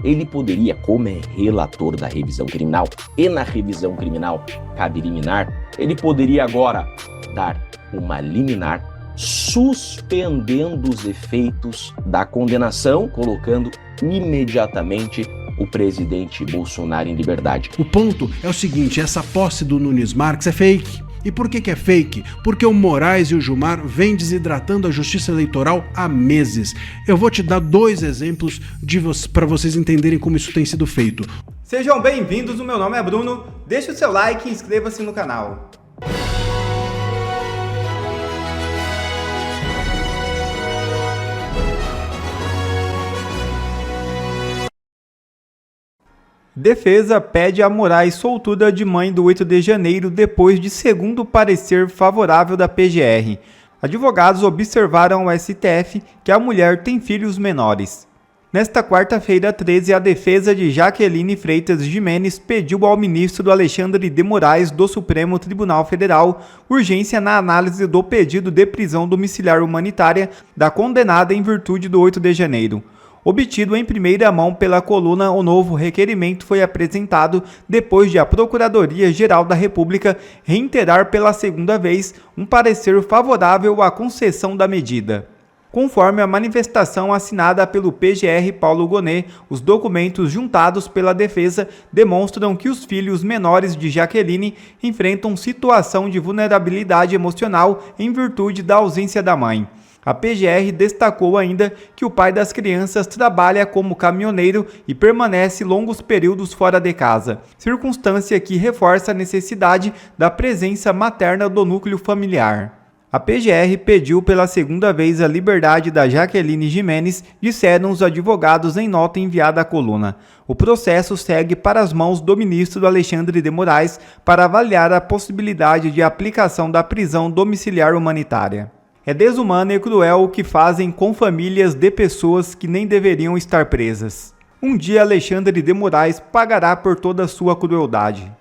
ele poderia, como é relator da revisão criminal, e na revisão criminal cabe liminar, ele poderia agora dar uma liminar suspendendo os efeitos da condenação, colocando imediatamente o presidente Bolsonaro em liberdade. O ponto é o seguinte, essa posse do Nunes Marques é fake. E por que é fake? Porque o Moraes e o Gilmar vêm desidratando a justiça eleitoral há meses. Eu vou te dar 2 exemplos para vocês entenderem como isso tem sido feito. Sejam bem-vindos, o meu nome é Bruno, deixe o seu like e inscreva-se no canal. Defesa pede a Moraes soltura de mãe do 8 de janeiro depois de segundo parecer favorável da PGR. Advogados observaram ao STF que a mulher tem filhos menores. Nesta quarta-feira 13, a defesa de Jaqueline Freitas Gimenez pediu ao ministro Alexandre de Moraes do Supremo Tribunal Federal urgência na análise do pedido de prisão domiciliar humanitária da condenada em virtude do 8 de janeiro. Obtido em primeira mão pela coluna, o novo requerimento foi apresentado depois de a Procuradoria-Geral da República reiterar pela segunda vez um parecer favorável à concessão da medida. Conforme a manifestação assinada pelo PGR Paulo Gonet, os documentos juntados pela defesa demonstram que os filhos menores de Jaqueline enfrentam situação de vulnerabilidade emocional em virtude da ausência da mãe. A PGR destacou ainda que o pai das crianças trabalha como caminhoneiro e permanece longos períodos fora de casa, circunstância que reforça a necessidade da presença materna do núcleo familiar. A PGR pediu pela segunda vez a liberdade da Jaqueline Gimenez, disseram os advogados em nota enviada à coluna. O processo segue para as mãos do ministro Alexandre de Moraes para avaliar a possibilidade de aplicação da prisão domiciliar humanitária. É desumano e cruel o que fazem com famílias de pessoas que nem deveriam estar presas. Um dia Alexandre de Moraes pagará por toda a sua crueldade.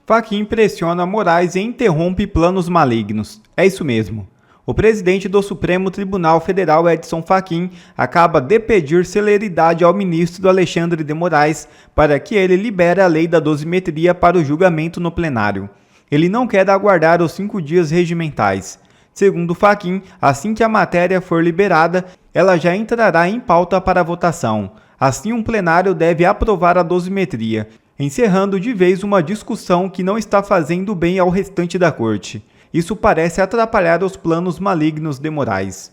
Fachin pressiona Moraes e interrompe planos malignos. É isso mesmo. O presidente do Supremo Tribunal Federal, Edson Fachin, acaba de pedir celeridade ao ministro Alexandre de Moraes para que ele libere a lei da dosimetria para o julgamento no plenário. Ele não quer aguardar os 5 dias regimentais. Segundo Fachin, assim que a matéria for liberada, ela já entrará em pauta para votação. Assim, um plenário deve aprovar a dosimetria, encerrando de vez uma discussão que não está fazendo bem ao restante da corte. Isso parece atrapalhar os planos malignos de Moraes.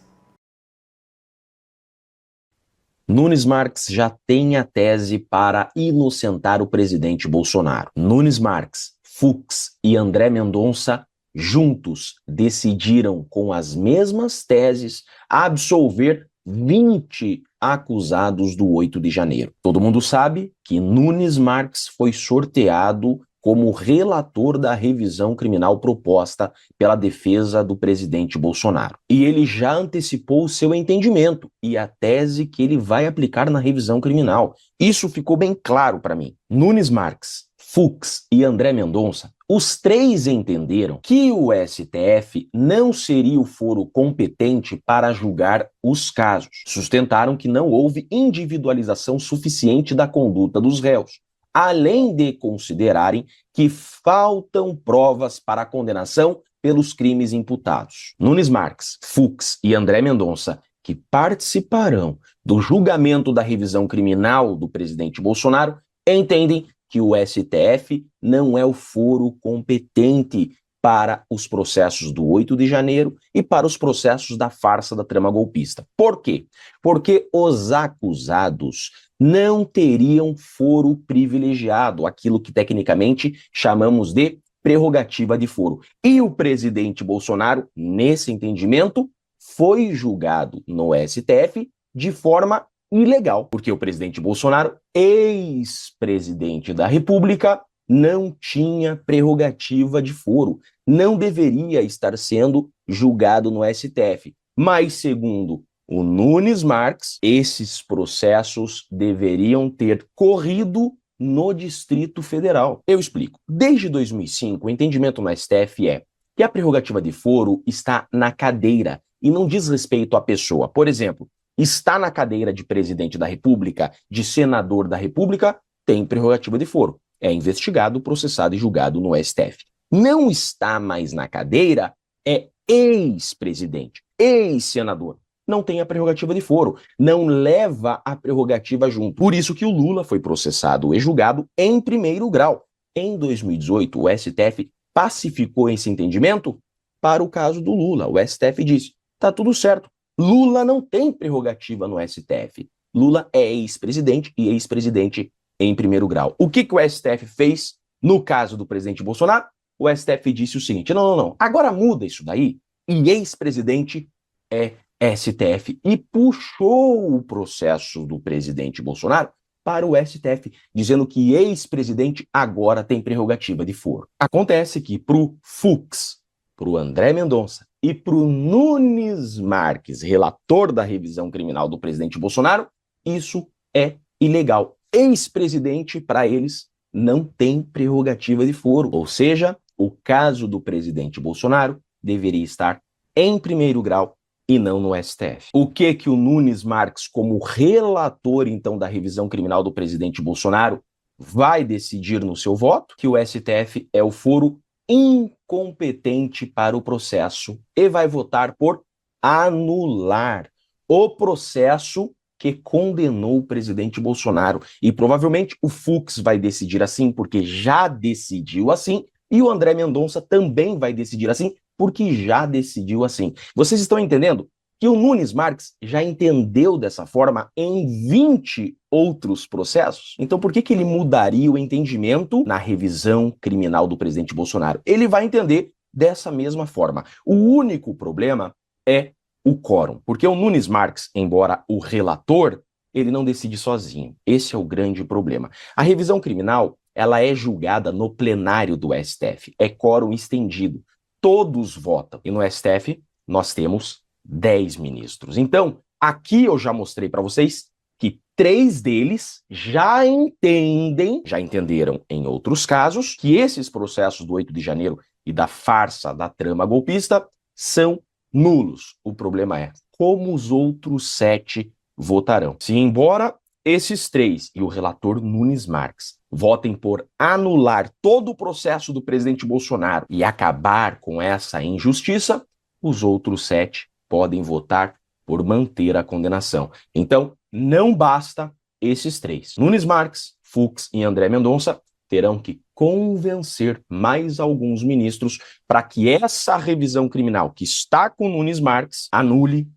Nunes Marques já tem a tese para inocentar o presidente Bolsonaro. Nunes Marques, Fux e André Mendonça, juntos, decidiram com as mesmas teses absolver 20 acusados do 8 de janeiro. Todo mundo sabe que Nunes Marques foi sorteado como relator da revisão criminal proposta pela defesa do presidente Bolsonaro. E ele já antecipou o seu entendimento e a tese que ele vai aplicar na revisão criminal. Isso ficou bem claro para mim. Nunes Marques, Fux e André Mendonça, os 3 entenderam que o STF não seria o foro competente para julgar os casos. Sustentaram que não houve individualização suficiente da conduta dos réus, além de considerarem que faltam provas para a condenação pelos crimes imputados. Nunes Marques, Fux e André Mendonça, que participarão do julgamento da revisão criminal do presidente Bolsonaro, entendem que o STF não é o foro competente para os processos do 8 de janeiro e para os processos da farsa da trama golpista. Por quê? Porque os acusados não teriam foro privilegiado, aquilo que tecnicamente chamamos de prerrogativa de foro. E o presidente Bolsonaro, nesse entendimento, foi julgado no STF de forma ilegal, porque o presidente Bolsonaro, ex-presidente da República, não tinha prerrogativa de foro, não deveria estar sendo julgado no STF. Mas, segundo o Nunes Marques, esses processos deveriam ter corrido no Distrito Federal. Eu explico. Desde 2005, o entendimento no STF é que a prerrogativa de foro está na cadeira e não diz respeito à pessoa. Por exemplo, está na cadeira de presidente da República, de senador da República, tem prerrogativa de foro. É investigado, processado e julgado no STF. Não está mais na cadeira, é ex-presidente, ex-senador. Não tem a prerrogativa de foro, não leva a prerrogativa junto. Por isso que o Lula foi processado e julgado em primeiro grau. Em 2018, o STF pacificou esse entendimento para o caso do Lula. O STF disse, tá tudo certo, Lula não tem prerrogativa no STF. Lula é ex-presidente e ex-presidente em primeiro grau. O que o STF fez no caso do presidente Bolsonaro? O STF disse o seguinte, não, agora muda isso daí e ex-presidente é STF e puxou o processo do presidente Bolsonaro para o STF, dizendo que ex-presidente agora tem prerrogativa de foro. Acontece que pro Fux, pro André Mendonça e pro Nunes Marques, relator da revisão criminal do presidente Bolsonaro, isso é ilegal. Ex-presidente, para eles, não tem prerrogativa de foro. Ou seja, o caso do presidente Bolsonaro deveria estar em primeiro grau e não no STF. O que o Nunes Marques, como relator, então, da revisão criminal do presidente Bolsonaro, vai decidir no seu voto? Que o STF é o foro incompetente para o processo e vai votar por anular o processo que condenou o presidente Bolsonaro. E provavelmente o Fux vai decidir assim, porque já decidiu assim, e o André Mendonça também vai decidir assim, porque já decidiu assim. Vocês estão entendendo que o Nunes Marques já entendeu dessa forma em 20 outros processos? Então por que ele mudaria o entendimento na revisão criminal do presidente Bolsonaro? Ele vai entender dessa mesma forma. O único problema é o quórum, porque o Nunes Marques, embora o relator, ele não decide sozinho. Esse é o grande problema. A revisão criminal, ela é julgada no plenário do STF, é quórum estendido. Todos votam. E no STF, nós temos 10 ministros. Então, aqui eu já mostrei para vocês que 3 deles já entenderam em outros casos, que esses processos do 8 de janeiro e da farsa da trama golpista são nulos. O problema é como os outros 7 votarão. Se embora esses 3 e o relator Nunes Marques votem por anular todo o processo do presidente Bolsonaro e acabar com essa injustiça, os outros 7 podem votar por manter a condenação. Então, não basta esses 3. Nunes Marques, Fux e André Mendonça terão que convencer mais alguns ministros para que essa revisão criminal que está com Nunes Marques anule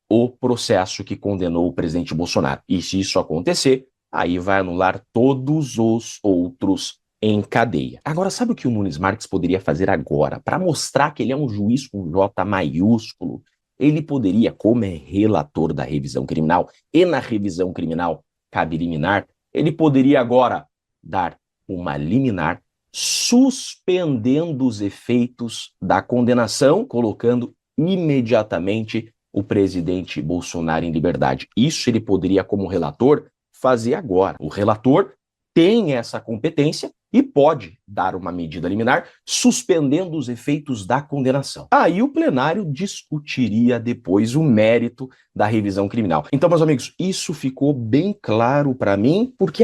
o processo que condenou o presidente Bolsonaro. E se isso acontecer, aí vai anular todos os outros em cadeia. Agora, sabe o que o Nunes Marques poderia fazer agora? Para mostrar que ele é um juiz com J maiúsculo, ele poderia, como é relator da revisão criminal, e na revisão criminal cabe liminar, ele poderia agora dar uma liminar suspendendo os efeitos da condenação, colocando imediatamente o presidente Bolsonaro em liberdade. Isso ele poderia, como relator, fazer agora. O relator tem essa competência e pode dar uma medida liminar suspendendo os efeitos da condenação. Aí o plenário discutiria depois o mérito da revisão criminal. Então, meus amigos, isso ficou bem claro para mim, porque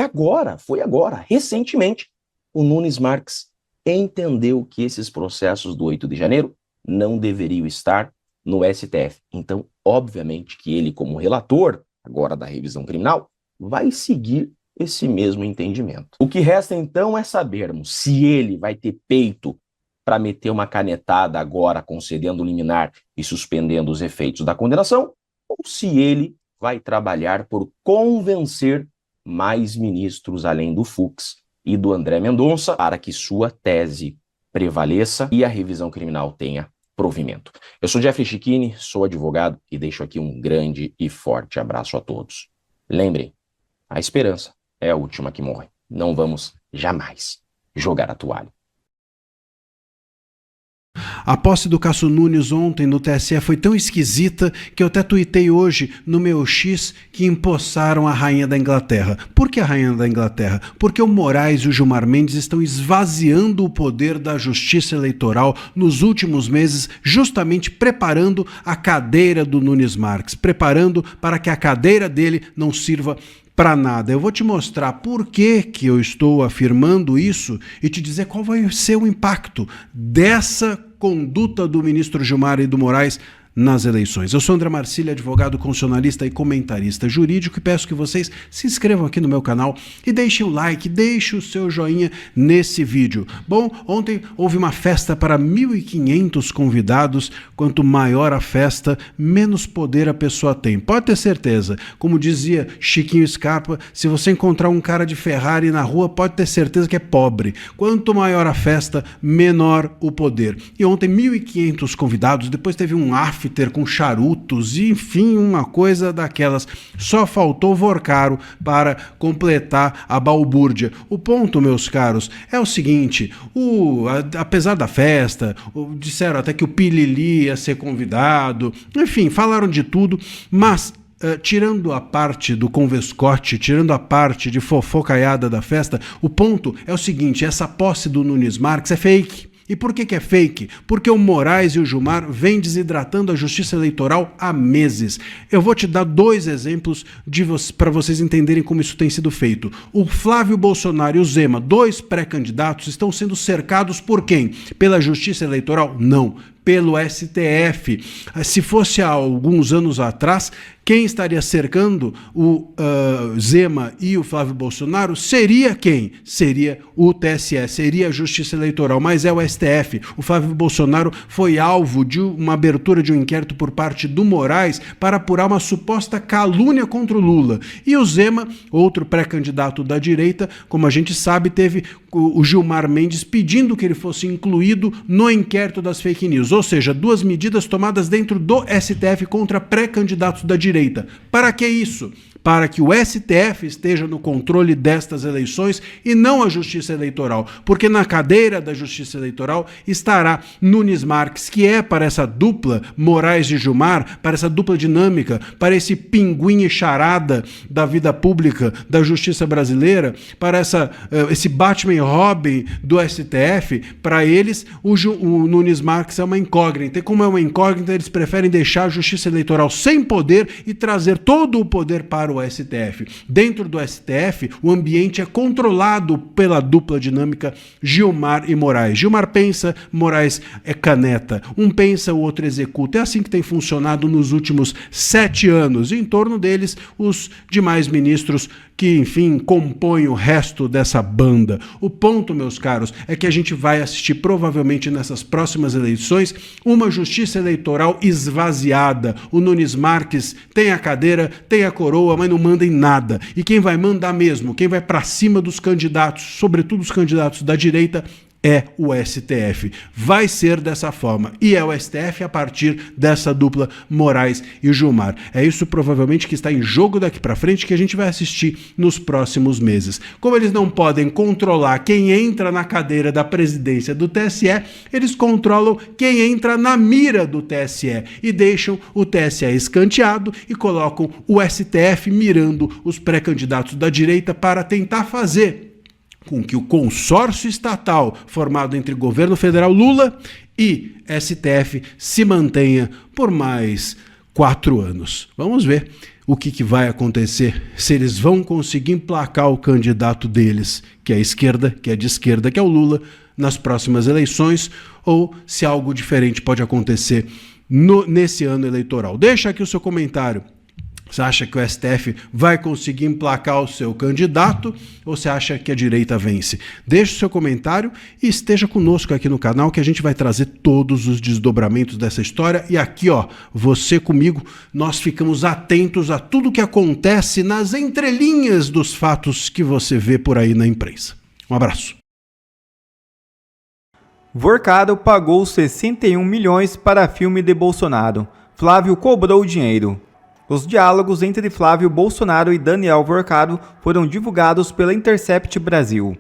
recentemente, o Nunes Marques entendeu que esses processos do 8 de janeiro não deveriam estar no STF. Então, obviamente que ele, como relator agora da revisão criminal, vai seguir esse mesmo entendimento. O que resta então é sabermos se ele vai ter peito para meter uma canetada agora concedendo liminar e suspendendo os efeitos da condenação, ou se ele vai trabalhar por convencer mais ministros além do Fux e do André Mendonça para que sua tese prevaleça e a revisão criminal tenha provimento. Eu sou Jeffrey Chicchini, sou advogado e deixo aqui um grande e forte abraço a todos. Lembrem, a esperança é a última que morre. Não vamos jamais jogar a toalha. A posse do Cássio Nunes ontem no TSE foi tão esquisita que eu até tuitei hoje no meu X que empossaram a Rainha da Inglaterra. Por que a Rainha da Inglaterra? Porque o Moraes e o Gilmar Mendes estão esvaziando o poder da Justiça Eleitoral nos últimos meses, justamente preparando a cadeira do Nunes Marques, preparando para que a cadeira dele não sirva para nada. Eu vou te mostrar por que eu estou afirmando isso e te dizer qual vai ser o impacto dessa conduta do ministro Gilmar e do Moraes nas eleições. Eu sou André Marcílio, advogado constitucionalista e comentarista jurídico, e peço que vocês se inscrevam aqui no meu canal e deixem o like, deixem o seu joinha nesse vídeo. Bom, ontem houve uma festa para 1.500 convidados. Quanto maior a festa, menos poder a pessoa tem. Pode ter certeza. Como dizia Chiquinho Scarpa, se você encontrar um cara de Ferrari na rua, pode ter certeza que é pobre. Quanto maior a festa, menor o poder. E ontem 1.500 convidados, depois teve um after com charutos, e enfim, uma coisa daquelas. Só faltou Vorcaro para completar a balbúrdia. O ponto, meus caros, é o seguinte: apesar da festa, disseram até que o Pilili ia ser convidado, enfim, falaram de tudo, mas tirando a parte do convescote, tirando a parte de fofocaiada da festa, o ponto é o seguinte: essa posse do Nunes Marques é fake. E por que é fake? Porque o Moraes e o Gilmar vêm desidratando a Justiça Eleitoral há meses. Eu vou te dar dois exemplos para vocês entenderem como isso tem sido feito. O Flávio Bolsonaro e o Zema, dois pré-candidatos, estão sendo cercados por quem? Pela Justiça Eleitoral? Não. Pelo STF. Se fosse há alguns anos atrás, quem estaria cercando o Zema e o Flávio Bolsonaro seria quem? Seria o TSE, seria a Justiça Eleitoral, mas é o STF. O Flávio Bolsonaro foi alvo de uma abertura de um inquérito por parte do Moraes para apurar uma suposta calúnia contra o Lula. E o Zema, outro pré-candidato da direita, como a gente sabe, teve o Gilmar Mendes pedindo que ele fosse incluído no inquérito das fake news. Ou seja, duas medidas tomadas dentro do STF contra pré-candidatos da direita. Para que isso? Para que o STF esteja no controle destas eleições e não a Justiça Eleitoral. Porque na cadeira da Justiça Eleitoral estará Nunes Marques, que é para essa dupla Moraes e Gilmar, para essa dupla dinâmica, para esse pinguim e charada da vida pública da Justiça brasileira, para esse Batman e Robin do STF. Para eles, o Nunes Marques é uma incógnita. E como é uma incógnita, eles preferem deixar a Justiça Eleitoral sem poder e trazer todo o poder para o STF. Dentro do STF, o ambiente é controlado pela dupla dinâmica Gilmar e Moraes. Gilmar pensa, Moraes é caneta. Um pensa, o outro executa. É assim que tem funcionado nos últimos 7 anos. E em torno deles, os demais ministros que, enfim, compõem o resto dessa banda. O ponto, meus caros, é que a gente vai assistir provavelmente nessas próximas eleições uma justiça eleitoral esvaziada. O Nunes Marques tem a cadeira, tem a coroa, mas não manda em nada. E quem vai mandar mesmo, quem vai para cima dos candidatos, sobretudo os candidatos da direita, é o STF. Vai ser dessa forma. E é o STF a partir dessa dupla Moraes e Gilmar. É isso provavelmente que está em jogo daqui para frente, que a gente vai assistir nos próximos meses. Como eles não podem controlar quem entra na cadeira da presidência do TSE, eles controlam quem entra na mira do TSE e deixam o TSE escanteado e colocam o STF mirando os pré-candidatos da direita para tentar fazer com que o consórcio estatal formado entre governo federal Lula e STF se mantenha por mais 4 anos. Vamos ver o que vai acontecer, se eles vão conseguir emplacar o candidato deles, que é a esquerda, que é de esquerda, que é o Lula, nas próximas eleições, ou se algo diferente pode acontecer nesse ano eleitoral. Deixa aqui o seu comentário. Você acha que o STF vai conseguir emplacar o seu candidato ou você acha que a direita vence? Deixe o seu comentário e esteja conosco aqui no canal que a gente vai trazer todos os desdobramentos dessa história. E aqui, ó, você comigo, nós ficamos atentos a tudo que acontece nas entrelinhas dos fatos que você vê por aí na imprensa. Um abraço. Vorcaro pagou 61 milhões para filme de Bolsonaro. Flávio cobrou o dinheiro. Os diálogos entre Flávio Bolsonaro e Daniel Vorcaro foram divulgados pela Intercept Brasil.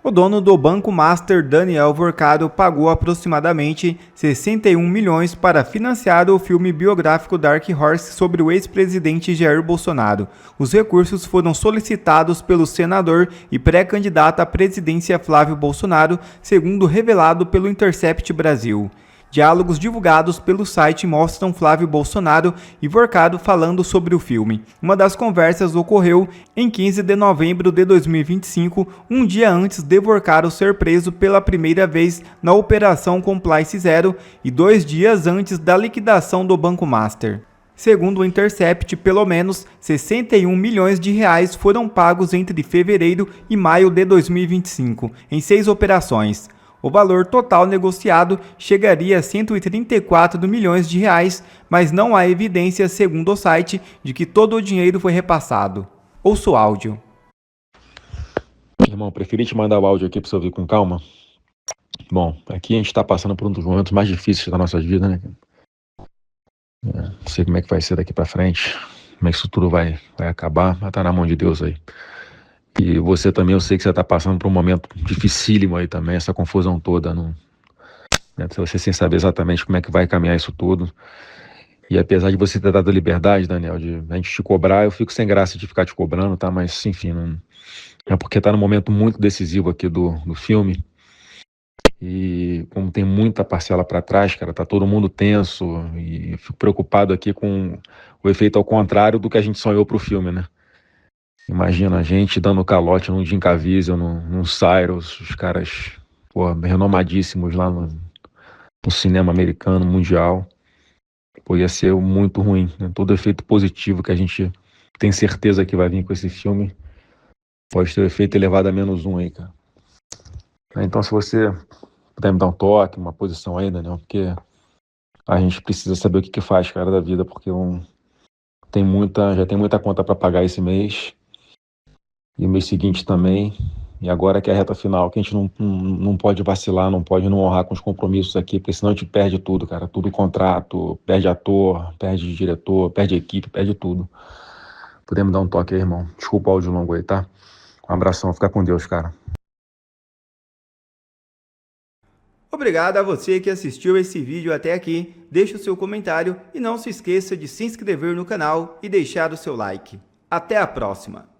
O dono do Banco Master, Daniel Vorcado, pagou aproximadamente 61 milhões para financiar o filme biográfico Dark Horse sobre o ex-presidente Jair Bolsonaro. Os recursos foram solicitados pelo senador e pré-candidato à presidência Flávio Bolsonaro, segundo revelado pelo Intercept Brasil. Diálogos divulgados pelo site mostram Flávio Bolsonaro e Vorcado falando sobre o filme. Uma das conversas ocorreu em 15 de novembro de 2025, um dia antes de Vorcado ser preso pela primeira vez na Operação Compliance Zero e 2 dias antes da liquidação do Banco Master. Segundo o Intercept, pelo menos 61 milhões de reais foram pagos entre fevereiro e maio de 2025, em 6 operações. O valor total negociado chegaria a 134 milhões de reais, mas não há evidência, segundo o site, de que todo o dinheiro foi repassado. Ouça o áudio. Irmão, preferi te mandar o áudio aqui para você ouvir com calma. Bom, aqui a gente está passando por um dos momentos mais difíceis da nossa vida, né? Não sei como é que vai ser daqui para frente, como é que isso tudo vai acabar, mas tá na mão de Deus aí. E você também, eu sei que você está passando por um momento dificílimo aí também, essa confusão toda, né? Você sem saber exatamente como é que vai caminhar isso tudo. E apesar de você ter dado a liberdade, Daniel, de a gente te cobrar, eu fico sem graça de ficar te cobrando, tá? Mas, enfim, não... é porque tá num momento muito decisivo aqui do filme. E como tem muita parcela para trás, cara, tá todo mundo tenso. E eu fico preocupado aqui com o efeito ao contrário do que a gente sonhou pro filme, né? Imagina a gente dando calote num Jim Caviezel, num Cyrus, os caras, pô, renomadíssimos lá no cinema americano, mundial. Pô, ia ser muito ruim, né? Todo efeito positivo que a gente tem certeza que vai vir com esse filme pode ter o efeito elevado a -1 aí, cara. Então, se você puder me dar um toque, uma posição aí, Daniel, porque a gente precisa saber o que faz, cara, da vida, porque já tem muita conta para pagar esse mês. E o mês seguinte também, e agora que é a reta final, que a gente não pode vacilar, não pode não honrar com os compromissos aqui, porque senão a gente perde tudo, cara, tudo contrato, perde ator, perde diretor, perde equipe, perde tudo. Podemos dar um toque aí, irmão? Desculpa o áudio longo aí, tá? Um abração, fica com Deus, cara. Obrigado a você que assistiu esse vídeo até aqui, deixe o seu comentário e não se esqueça de se inscrever no canal e deixar o seu like. Até a próxima!